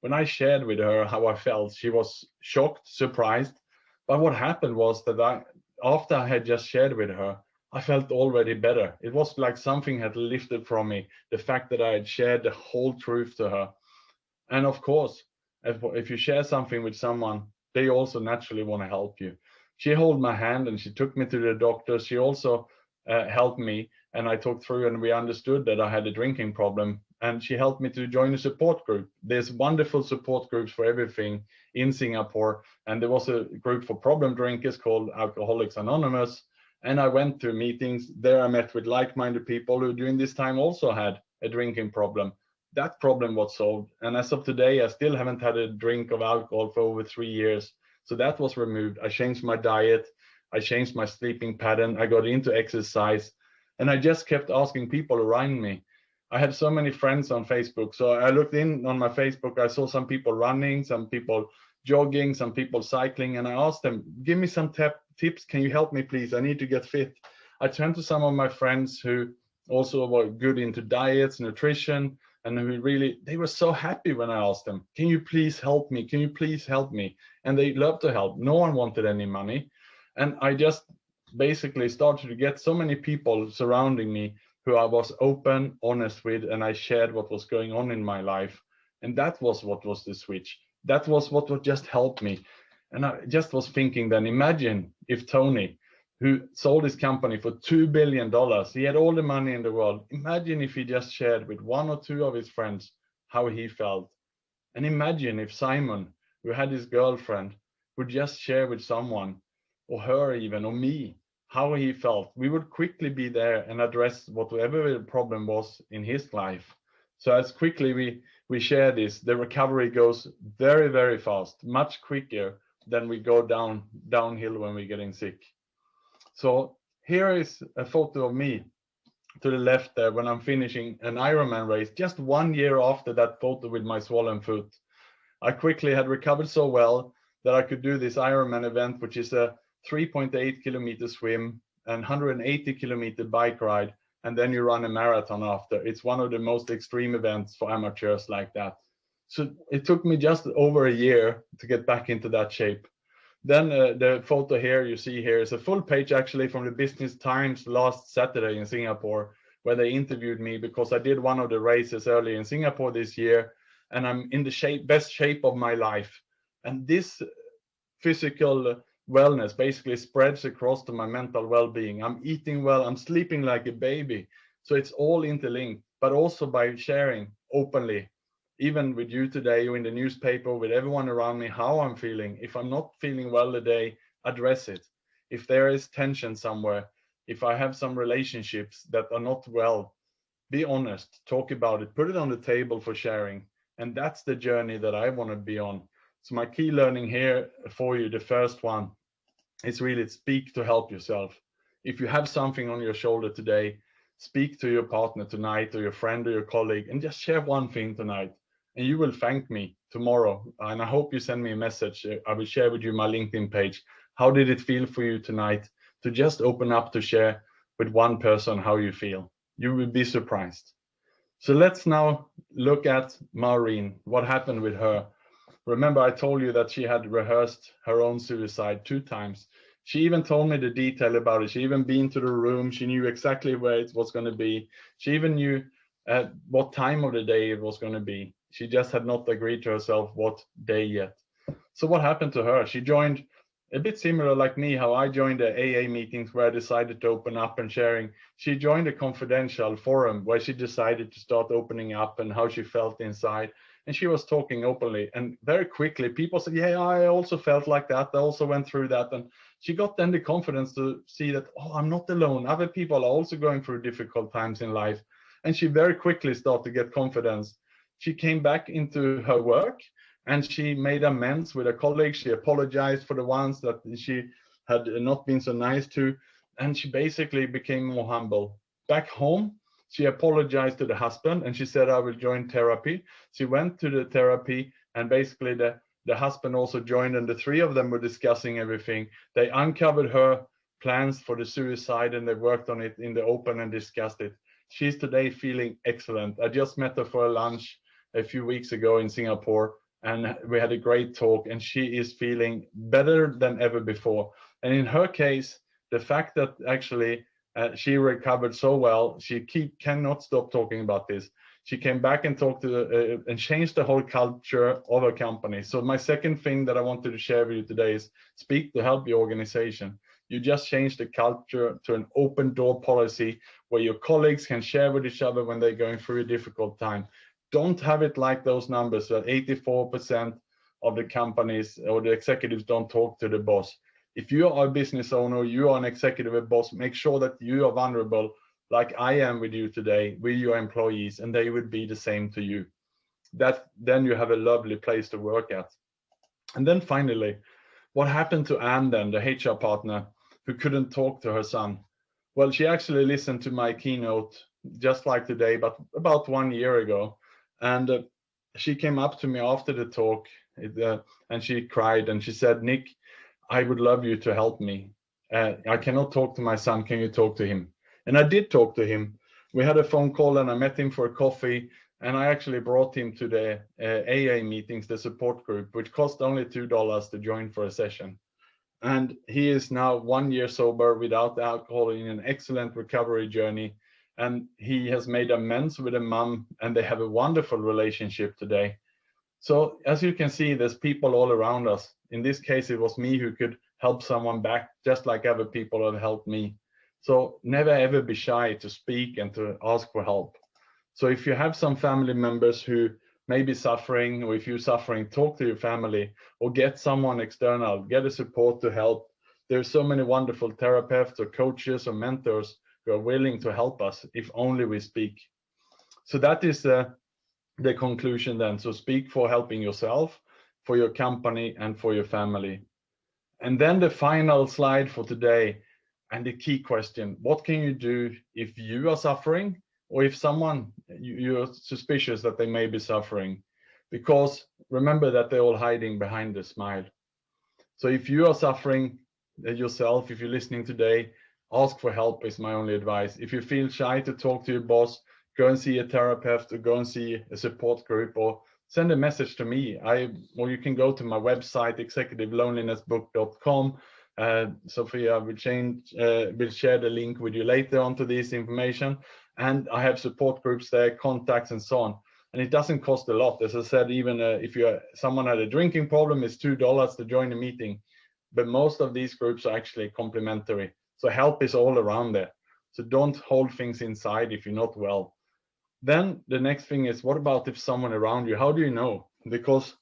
Speaker 2: When I shared with her how I felt, she was shocked, surprised. But what happened was that after I had just shared with her, I felt already better. It was like something had lifted from me, the fact that I had shared the whole truth to her. And of course, if you share something with someone, they also naturally want to help you. She held my hand and she took me to the doctor. She also helped me, and I talked through and we understood that I had a drinking problem. And she helped me to join a support group. There's wonderful support groups for everything in Singapore. And there was a group for problem drinkers called Alcoholics Anonymous. And I went to meetings there. I met with like-minded people who during this time also had a drinking problem. That problem was solved. And as of today, I still haven't had a drink of alcohol for over 3 years. So that was removed. I changed my diet. I changed my sleeping pattern. I got into exercise. And I just kept asking people around me. I had so many friends on Facebook. So I looked in on my Facebook. I saw some people running, some people jogging, some people cycling. And I asked them, give me some tips. Can you help me, please? I need to get fit. I turned to some of my friends who also were good into diets, nutrition, and who really, they were so happy when I asked them, can you please help me? Can you please help me? And they loved to help. No one wanted any money. And I just basically started to get so many people surrounding me who I was open, honest with, and I shared what was going on in my life. And that was what was the switch. That was what would just help me. And I just was thinking then, imagine if Tony, who sold his company for $2 billion, he had all the money in the world. Imagine if he just shared with one or two of his friends how he felt. And imagine if Simon, who had his girlfriend, would just share with someone, or her even, or me, how he felt. We would quickly be there and address whatever the problem was in his life. So as quickly we share this, the recovery goes very, very fast, much quicker than we go downhill when we're getting sick. So here is a photo of me to the left there when I'm finishing an Ironman race, just 1 year after that photo with my swollen foot. I quickly had recovered so well that I could do this Ironman event, which is a 3.8 kilometer swim and 180 kilometer bike ride, and then you run a marathon after. It's one of the most extreme events for amateurs like that. So it took me just over a year to get back into that shape. Then the photo here you see here is a full page actually from the Business Times last Saturday in Singapore, where they interviewed me because I did one of the races early in Singapore this year, and I'm in the best shape of my life. And this physical wellness basically spreads across to my mental well-being. I'm eating well, I'm sleeping like a baby. So it's all interlinked, but also by sharing openly, even with you today or in the newspaper, with everyone around me, how I'm feeling. If I'm not feeling well today, address it. If there is tension somewhere, if I have some relationships that are not well, be honest, talk about it, put it on the table for sharing. And that's the journey that I want to be on. So my key learning here for you, the first one, is really speak to help yourself. If you have something on your shoulder today, speak to your partner tonight or your friend or your colleague and just share one thing tonight. And you will thank me tomorrow. And I hope you send me a message. I will share with you my LinkedIn page. How did it feel for you tonight to just open up to share with one person how you feel? You will be surprised. So let's now look at Maureen, what happened with her. Remember, I told you that she had rehearsed her own suicide 2 times. She even told me the detail about it. She even been to the room. She knew exactly where it was going to be. She even knew what time of the day it was going to be. She just had not agreed to herself what day yet. So what happened to her? She joined a bit similar like me, how I joined the AA meetings where I decided to open up and sharing. She joined a confidential forum where she decided to start opening up and how she felt inside. And she was talking openly. And very quickly, people said, yeah, I also felt like that. I also went through that. And she got then the confidence to see that, oh, I'm not alone. Other people are also going through difficult times in life. And she very quickly started to get confidence. She came back into her work and she made amends with her colleagues. She apologized for the ones that she had not been so nice to. And she basically became more humble. Back home, she apologized to the husband and she said, I will join therapy. She went to the therapy and basically the husband also joined and the 3 of them were discussing everything. They uncovered her plans for the suicide and they worked on it in the open and discussed it. She's today feeling excellent. I just met her for a lunch a few weeks ago in Singapore and we had a great talk and she is feeling better than ever before. And in her case, the fact that actually she recovered so well, she cannot stop talking about this. She came back and talked to and changed the whole culture of her company. So my second thing that I wanted to share with you today is speak to help your organization. You just change the culture to an open door policy where your colleagues can share with each other when they're going through a difficult time. Don't have it like those numbers that 84% of the companies or the executives don't talk to the boss. If you are a business owner, you are an executive, a boss, make sure that you are vulnerable like I am with you today, with your employees, and they would be the same to you. Then you have a lovely place to work at. And then finally, what happened to Anne then, the HR partner, who couldn't talk to her son? Well, she actually listened to my keynote just like today, but about 1 year ago. And she came up to me after the talk and she cried and she said, Nick, I would love you to help me. I cannot talk to my son. Can you talk to him? And I did talk to him. We had a phone call and I met him for a coffee. And I actually brought him to the AA meetings, the support group, which cost only $2 to join for a session. And he is now 1 year sober without alcohol in an excellent recovery journey. And he has made amends with a mom and they have a wonderful relationship today. So as you can see, there's people all around us. In this case, it was me who could help someone back, just like other people have helped me. So never ever be shy to speak and to ask for help. So if you have some family members who may be suffering, or if you're suffering, talk to your family or get someone external, get a support to help. There's so many wonderful therapists or coaches or mentors who are willing to help us if only we speak. So that is the conclusion then. So speak for helping yourself, for your company, and for your family. And then the final slide for today, and the key question: what can you do if you are suffering, or if someone you're suspicious that they may be suffering? Because remember that they're all hiding behind the smile. So if you are suffering yourself, if you're listening today, ask for help is my only advice. If you feel shy to talk to your boss, go and see a therapist or go and see a support group or send a message to me. Or you can go to my website, executivelonelinessbook.com. Sophia will share the link with you later onto this information. And I have support groups there, contacts and so on. And it doesn't cost a lot. As I said, even if someone had a drinking problem, it's $2 to join a meeting. But most of these groups are actually complimentary. So help is all around there. So don't hold things inside if you're not well. Then the next thing is, what about if someone around you? How do you know? Because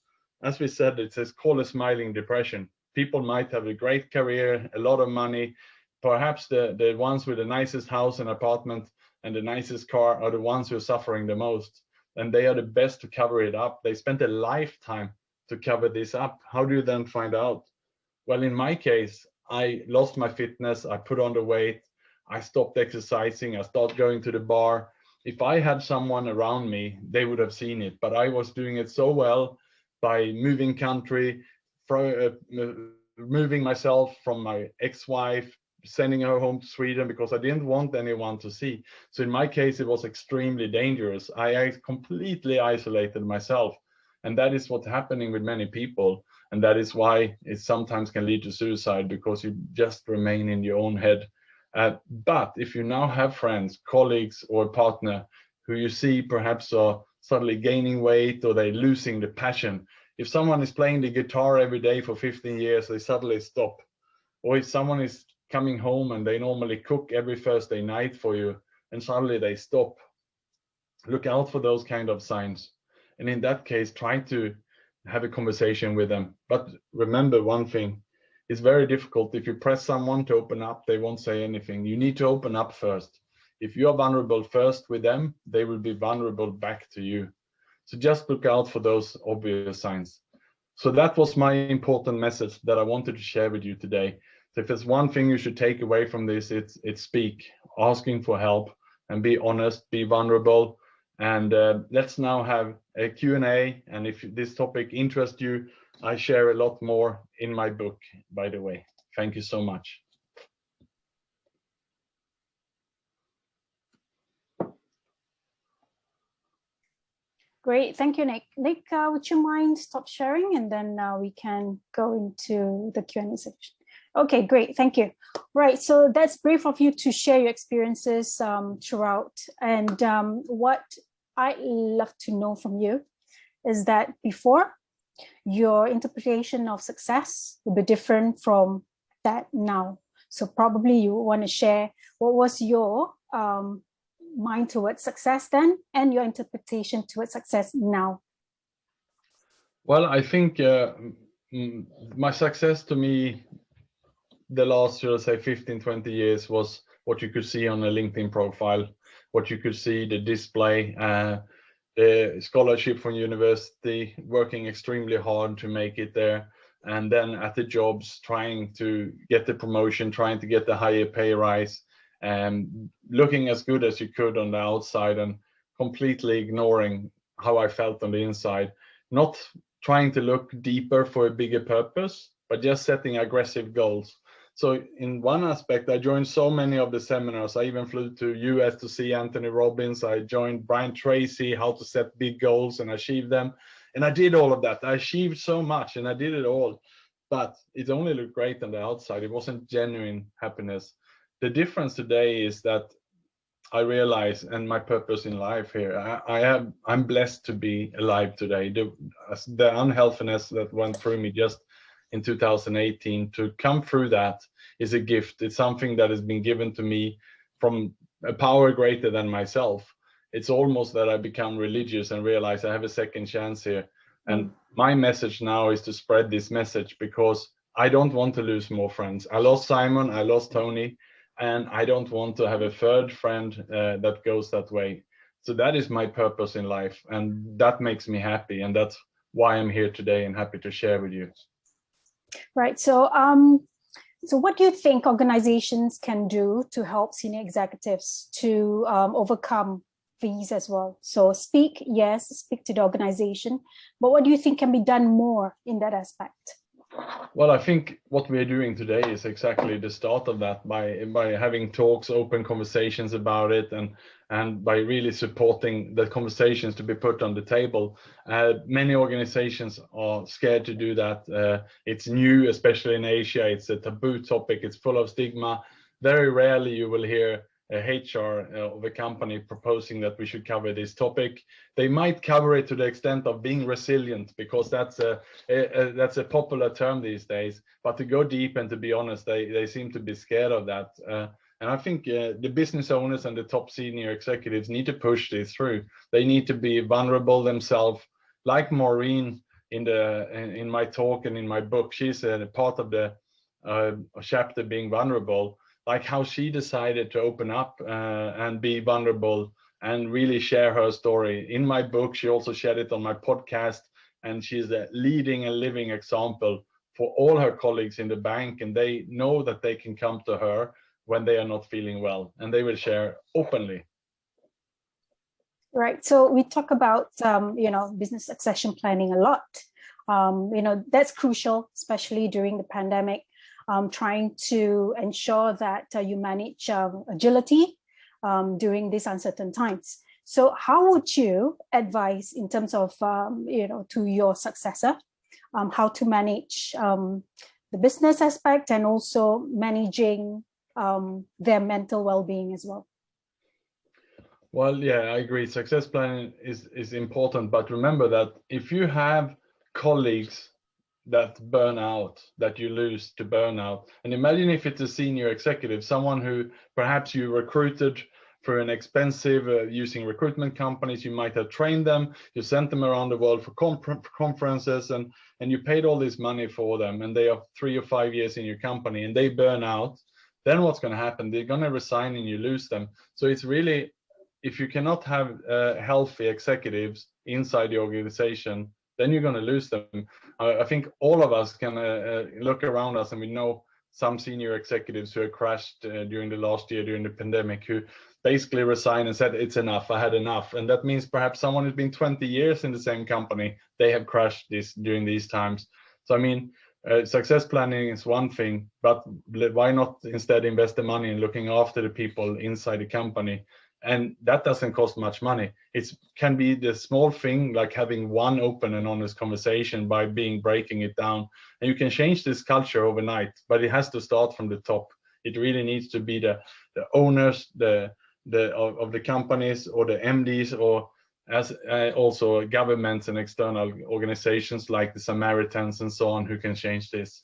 Speaker 2: as we said, it says call a smiling depression. People might have a great career, a lot of money. Perhaps the ones with the nicest house and apartment and the nicest car are the ones who are suffering the most. And they are the best to cover it up. They spent a lifetime to cover this up. How do you then find out? Well, in my case, I lost my fitness, I put on the weight, I stopped exercising, I started going to the bar. If I had someone around me, they would have seen it, but I was doing it so well by moving country, moving myself from my ex-wife, sending her home to Sweden because I didn't want anyone to see. So in my case, it was extremely dangerous. I completely isolated myself. And that is what's happening with many people. And that is why it sometimes can lead to suicide, because you just remain in your own head. But if you now have friends, colleagues, or a partner who you see perhaps are suddenly gaining weight or they're losing the passion, if someone is playing the guitar every day for 15 years, they suddenly stop. Or if someone is coming home and they normally cook every Thursday night for you and suddenly they stop, look out for those kind of signs. And in that case, try to have a conversation with them. But remember one thing, it's very difficult. If you press someone to open up, they won't say anything. You need to open up first. If you are vulnerable first with them, they will be vulnerable back to you. So just look out for those obvious signs. So that was my important message that I wanted to share with you today. So if there's one thing you should take away from this, it's speak, asking for help, and be honest, be vulnerable. And let's now have a Q&A. And if this topic interests you, I share a lot more in my book, by the way. Thank you so much.
Speaker 1: Great, thank you, Nick. Nick, would you mind stop sharing, and then we can go into the Q&A section. Okay, great, thank you. Right, so that's brave of you to share your experiences throughout. And what I'd love to know from you is that before, your interpretation of success will be different from that now. So probably you want to share what was your mind towards success then, and your interpretation towards success now.
Speaker 2: Well, I think my success to me, the last, should I say, 15, 20 years was what you could see on a LinkedIn profile, what you could see, the display, the scholarship from university, working extremely hard to make it there. And then at the jobs, trying to get the promotion, trying to get the higher pay rise, and looking as good as you could on the outside and completely ignoring how I felt on the inside, not trying to look deeper for a bigger purpose, but just setting aggressive goals. So in one aspect, I joined so many of the seminars. I even flew to US to see Anthony Robbins. I joined Brian Tracy, how to set big goals and achieve them. And I did all of that. I achieved so much and I did it all, but it only looked great on the outside. It wasn't genuine happiness. The difference today is that I realize, and my purpose in life here, I'm blessed to be alive today. The unhealthiness that went through me just in 2018, to come through that is a gift. It's something that has been given to me from a power greater than myself. It's almost that I become religious and realize I have a second chance here. And my message now is to spread this message, because I don't want to lose more friends. I lost Simon, I lost Tony, and I don't want to have a third friend that goes that way. So that is my purpose in life, and that makes me happy, and that's why I'm here today and happy to share with you.
Speaker 1: Right. So, so what do you think organizations can do to help senior executives to overcome these as well? So speak, yes, speak to the organization, but what do you think can be done more in that aspect?
Speaker 2: Well, I think what we're doing today is exactly the start of that, by having talks, open conversations about it, and by really supporting the conversations to be put on the table. Many organizations are scared to do that. It's new, especially in Asia. It's a taboo topic. It's full of stigma. Very rarely you will hear a HR of a company proposing that we should cover this topic. They might cover it to the extent of being resilient, because that's a popular term these days. But to go deep and to be honest, they seem to be scared of that. And I think the business owners and the top senior executives need to push this through. They need to be vulnerable themselves, like Maureen in my talk and in my book. She's a part of the chapter being vulnerable, like how she decided to open up and be vulnerable and really share her story. In my book, she also shared it on my podcast, and she's a leading and living example for all her colleagues in the bank, and they know that they can come to her when they are not feeling well, and they will share openly.
Speaker 1: Right. So we talk about, business succession planning a lot. That's crucial, especially during the pandemic, trying to ensure that you manage agility during these uncertain times. So how would you advise in terms of, to your successor, how to manage the business aspect and also managing their mental well-being as well?
Speaker 2: Well, yeah, I agree. Success planning is important, but remember that if you have colleagues that burn out, that you lose to burnout, and imagine if it's a senior executive, someone who perhaps you recruited for an expensive, using recruitment companies, you might have trained them, you sent them around the world for conferences, and you paid all this money for them, and they are 3 or 5 years in your company, and they burn out, then what's going to happen? They're going to resign and you lose them. So it's really, if you cannot have healthy executives inside the organization, then you're going to lose them. I think all of us can look around us, and we know some senior executives who have crashed during the last year, during the pandemic, who basically resigned and said, it's enough, I had enough. And that means perhaps someone who's been 20 years in the same company, they have crashed during these times. So I mean, success planning is one thing, but why not instead invest the money in looking after the people inside the company? And that doesn't cost much money. It can be the small thing, like having one open and honest conversation by breaking it down. And you can change this culture overnight, but it has to start from the top. It really needs to be the owners, of the companies, or the MDs, or as also governments and external organizations like the Samaritans and so on, who can change this.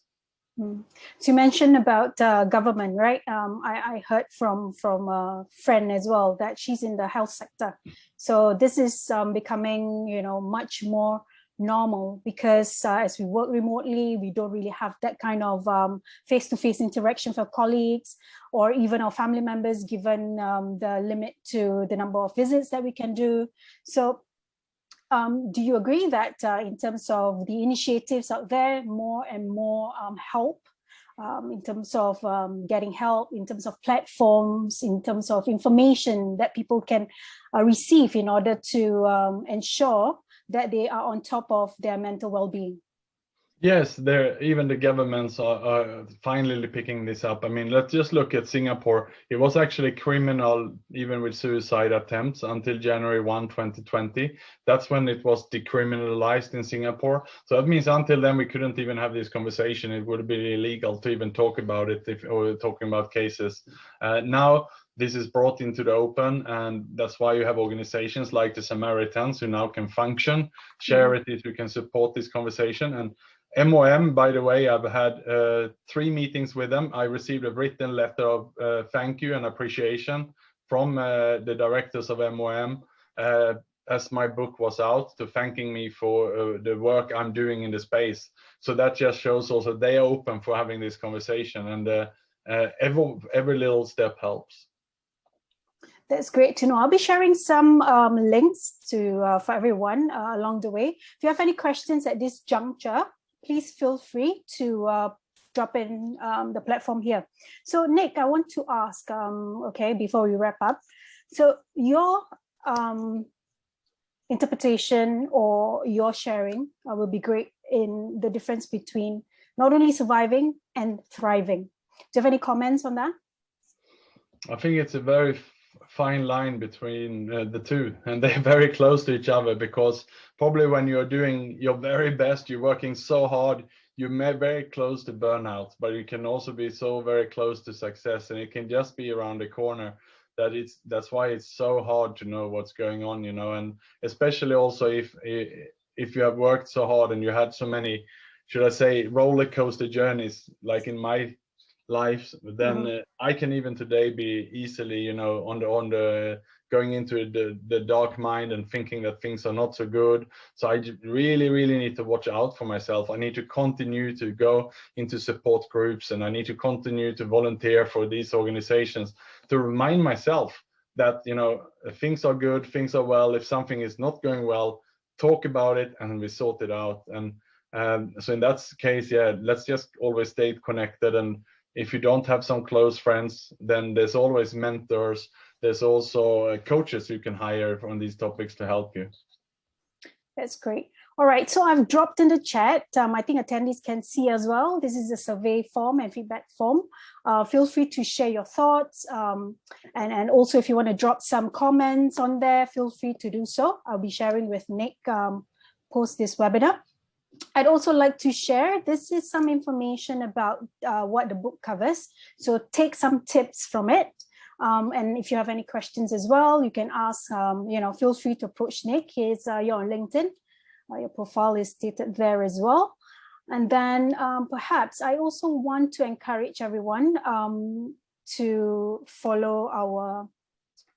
Speaker 1: So you mentioned about government, right? I heard from a friend as well that she's in the health sector. So this is becoming, much more normal, because as we work remotely, we don't really have that kind of face-to-face interaction for colleagues or even our family members, given the limit to the number of visits that we can do. So do you agree that in terms of the initiatives out there, more and more help in terms of getting help, in terms of platforms, in terms of information that people can receive in order to ensure that they are on top of their mental well-being?
Speaker 2: Yes, even the governments are finally picking this up. I mean, let's just look at Singapore. It was actually criminal, even with suicide attempts, until January 1, 2020. That's when it was decriminalized in Singapore. So that means until then, we couldn't even have this conversation. It would be illegal to even talk about it if we were talking about cases. Now, this is brought into the open, and that's why you have organizations like the Samaritans who now can function, charities who can support this conversation. And MOM, by the way, I've had 3 meetings with them. I received a written letter of thank you and appreciation from the directors of MOM as my book was out, to thanking me for the work I'm doing in the space. So that just shows also they are open for having this conversation, and every little step helps.
Speaker 1: That's great to know. I'll be sharing some links for everyone along the way. If you have any questions at this juncture, please feel free to drop in the platform here. So Nick, I want to ask, before we wrap up, so your interpretation or your sharing will be great in the difference between not only surviving and thriving. Do you have any comments on that?
Speaker 2: I think it's a very fine line between the two, and they're very close to each other, because probably when you're doing your very best, you're working so hard, you're very close to burnout, but you can also be so very close to success, and it can just be around the corner. That's why it's so hard to know what's going on, and especially also if you have worked so hard and you had so many, should I say, roller coaster journeys, like in my life, then I can even today be easily, on the going into the dark mind and thinking that things are not so good. So I really need to watch out for myself. I need to continue to go into support groups, and I need to continue to volunteer for these organizations to remind myself that, things are good, things are well. If something is not going well, talk about it and we sort it out. And So in that case, yeah, let's just always stay connected. And if you don't have some close friends, then there's always mentors. There's also coaches you can hire on these topics to help you.
Speaker 1: That's great. All right, so I've dropped in the chat. I think attendees can see as well. This is a survey form and feedback form. Feel free to share your thoughts. And also if you want to drop some comments on there, feel free to do so. I'll be sharing with Nick post this webinar. I'd also like to share, this is some information about what the book covers. So take some tips from it. And if you have any questions as well, you can ask, feel free to approach Nick. You're on LinkedIn. Your profile is stated there as well. And then perhaps I also want to encourage everyone to follow our,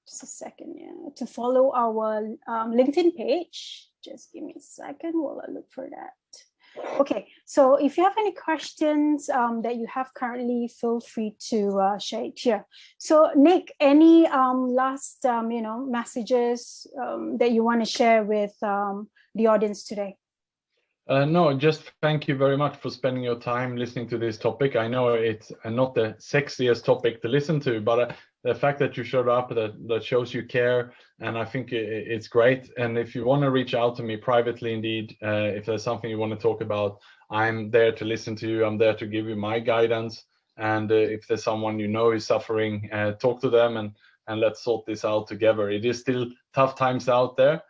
Speaker 1: just a second, to follow our LinkedIn page. Just give me a second while I look for that. Okay, so if you have any questions that you have currently, feel free to share it here. So Nick, any last messages that you want to share with the audience today?
Speaker 2: No, just thank you very much for spending your time listening to this topic. I know it's not the sexiest topic to listen to, but the fact that you showed up, that shows you care, and I think it's great. And if you want to reach out to me privately, indeed, if there's something you want to talk about, I'm there to listen to you. I'm there to give you my guidance. And if there's someone you know is suffering, talk to them and let's sort this out together. It is still tough times out there.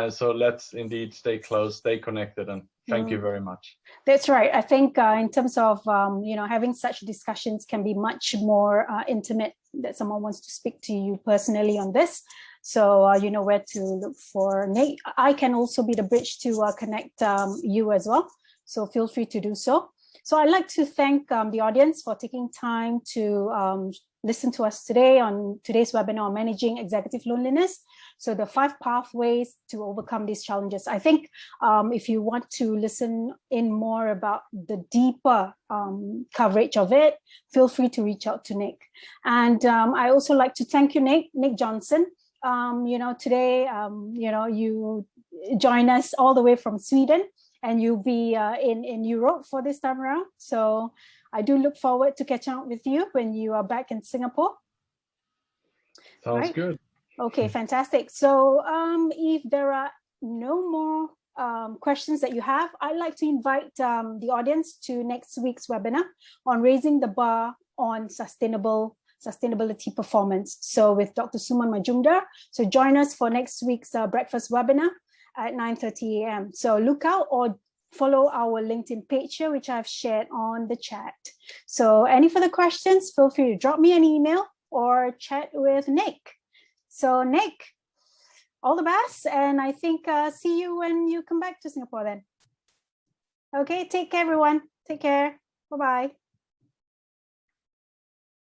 Speaker 2: So let's indeed stay close, stay connected, and thank you very much.
Speaker 1: That's right. I think in terms of, having such discussions can be much more intimate, that someone wants to speak to you personally on this. So you know where to look for Nate. I can also be the bridge to connect you as well. So feel free to do so. So I'd like to thank the audience for taking time to listen to us today on today's webinar on managing executive loneliness. So the 5 pathways to overcome these challenges. I think if you want to listen in more about the deeper coverage of it, feel free to reach out to Nick. And I also like to thank you, Nick Jonsson. Today, you join us all the way from Sweden, and you'll be in Europe for this time around. So I do look forward to catching up with you when you are back in Singapore.
Speaker 2: Sounds good.
Speaker 1: Okay, fantastic. So if there are no more questions that you have, I'd like to invite the audience to next week's webinar on raising the bar on sustainability performance. So with Dr. Suman Majumdar. So join us for next week's breakfast webinar at 9:30 a.m. So look out or follow our LinkedIn page here, which I've shared on the chat. So any further questions, feel free to drop me an email or chat with Nick. So Nick, all the best. And I think see you when you come back to Singapore then. Okay, take care, everyone. Take care. Bye-bye.